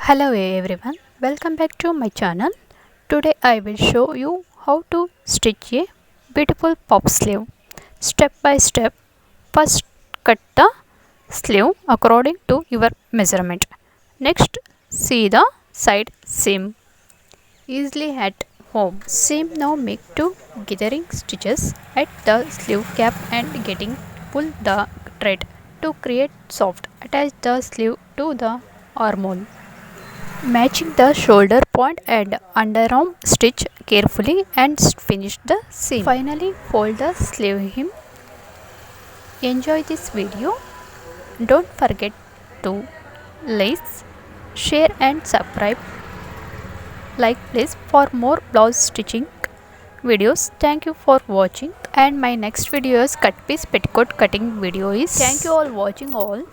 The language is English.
Hello everyone, welcome back to my channel. Today I will show you how to stitch a beautiful puff sleeve. Step by step, first cut the sleeve according to your measurement. Next, see the side seam easily at home. Seam now make two gathering stitches at the sleeve cap and getting pull the thread to create soft. Attach the sleeve to the armhole, matching the shoulder point and underarm stitch carefully and finish the seam. Finally, fold the sleeve hem. Enjoy this video. Don't forget to like, share and subscribe. Like please for more blouse stitching videos. Thank you for watching, and my next video is cut piece petticoat cutting video is. Thank you all watching all.